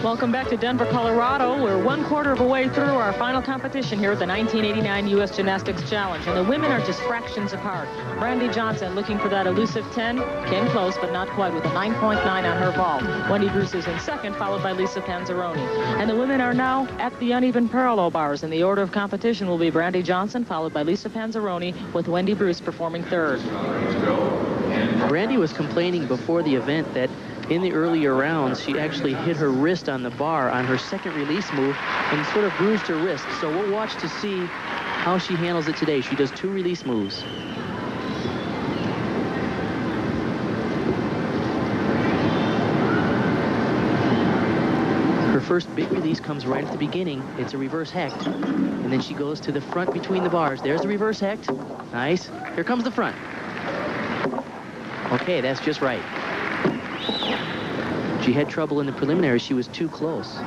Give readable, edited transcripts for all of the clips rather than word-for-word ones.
Welcome back to Denver, Colorado. We're 1/4 of a way through our final competition here at the 1989 U.S. Gymnastics Challenge, and the women are just fractions apart. Brandy Johnson looking for that elusive 10, came close, but not quite, with a 9.9 on her vault. Wendy Bruce is in second, followed by Lisa Panzaroni. And the women are now at the uneven parallel bars, and the order of competition will be Brandy Johnson, followed by Lisa Panzaroni, with Wendy Bruce performing third. Brandy was complaining before the event that in the earlier rounds, she actually hit her wrist on the bar on her second release move and sort of bruised her wrist. So we'll watch to see how she handles it today. She does 2 release moves. Her first big release comes right at the beginning. It's a reverse hecht. And then she goes to the front between the bars. There's the reverse hecht. Nice. Here comes the front. Okay, that's just right. She had trouble in the preliminaries. She was too close.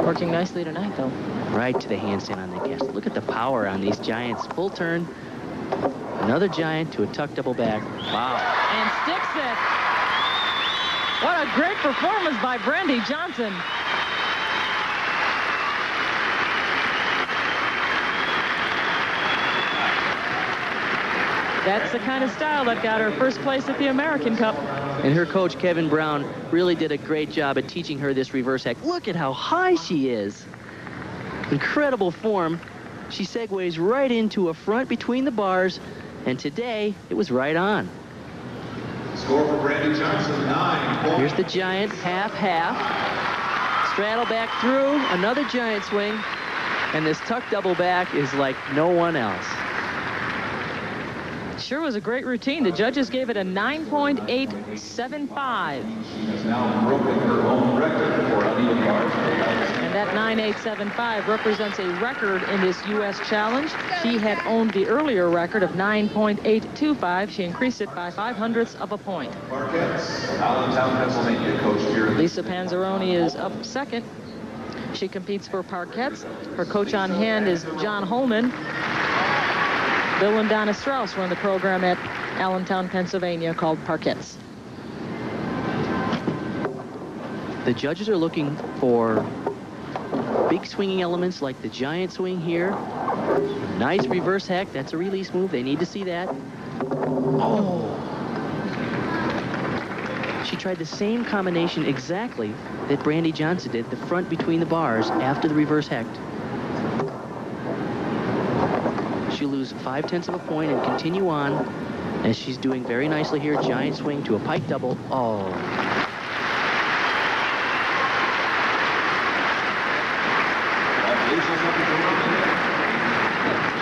Working nicely tonight, though. Right to the handstand on the cast. Look at the power on these giants. Full turn. Another giant to a tuck double back. Wow. And sticks it. What a great performance by Brandy Johnson. That's the kind of style that got her first place at the American Cup. And her coach, Kevin Brown, really did a great job at teaching her this reverse hecht. Look at how high she is. Incredible form. She segues right into a front between the bars, and today it was right on. Score for Brandy Johnson, 9. Here's the giant, half. Straddle back through, another giant swing, and this tuck double back is like no one else. Sure was a great routine. The judges gave it a 9.875. She has now broken her own record for uneven bars. And that 9.875 represents a record in this U.S. Challenge. She had owned the earlier record of 9.825. She increased it by 0.05 of a point. Parkettes, Allentown, Pennsylvania, Coach Vera. Lisa Panzaroni is up second. She competes for Parkettes. Her coach on hand is John Holman. Bill and Donna Strauss run the program at Allentown, Pennsylvania, called Parkettes. The judges are looking for big swinging elements like the giant swing here. Nice reverse hecht. That's a release move. They need to see that. Oh! She tried the same combination exactly that Brandy Johnson did, the front between the bars after the reverse hecht. She'll lose 0.5 of a point and continue on as she's doing very nicely here. Giant swing to a pike double. Oh.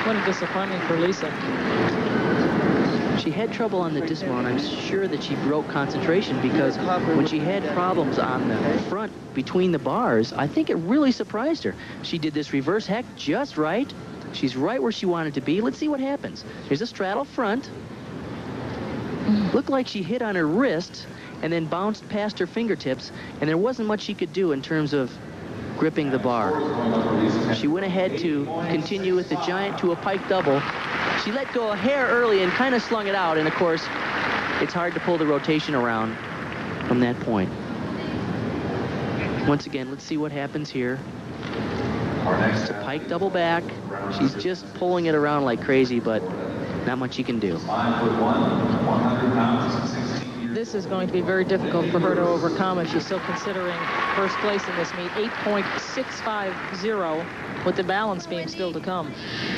What a disappointment for Lisa. She had trouble on the dismount. I'm sure that she broke concentration because when she had problems on the front between the bars, I think it really surprised her. She did this reverse hecht just right. She's right where she wanted to be. Let's see what happens. Here's a straddle front. Looked like she hit on her wrist and then bounced past her fingertips, and there wasn't much she could do in terms of gripping the bar. She went ahead to continue with the giant to a pike double. She let go a hair early and kind of slung it out, and of course, it's hard to pull the rotation around from that point. Once again, let's see what happens here. It's a pike double back. She's just pulling it around like crazy, but not much she can do. 5'1", 100 pounds, 16 years. This is going to be very difficult for her to overcome if she's still considering first place in this meet. 8.650 with the balance beam still to come.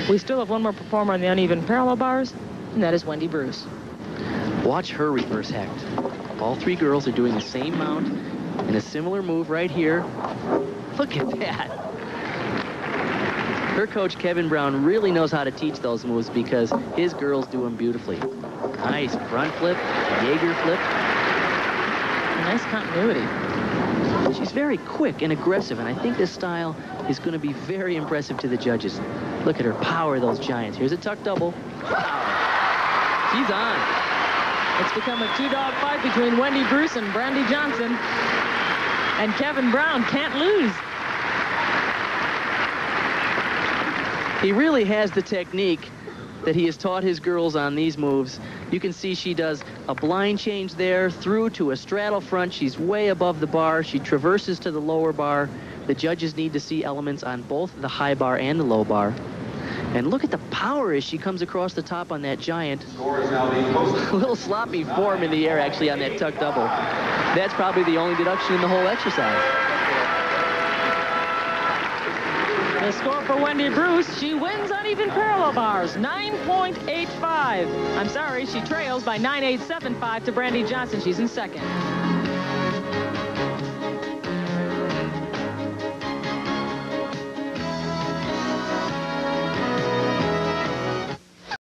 We still have one more performer on the uneven parallel bars, and that is Wendy Bruce. Watch her reverse hecht. All 3 girls are doing the same mount and a similar move right here. Look at that. Her coach, Kevin Brown, really knows how to teach those moves because his girls do them beautifully. Nice front flip, Jaeger flip. Nice continuity. She's very quick and aggressive, and I think this style is going to be very impressive to the judges. Look at her power, those giants. Here's a tuck double. Wow. She's on. It's become a 2-dog fight between Wendy Bruce and Brandy Johnson. And Kevin Brown can't lose. He really has the technique that he has taught his girls on these moves. You can see she does a blind change there through to a straddle front. She's way above the bar. She traverses to the lower bar. The judges need to see elements on both the high bar and the low bar. And look at the power as she comes across the top on that giant. A little sloppy form in the air, actually, on that tuck double. That's probably the only deduction in the whole exercise. The score for Wendy Bruce, she wins uneven parallel bars, 9.85. I'm sorry, she trails by 9.875 to Brandy Johnson. She's in second.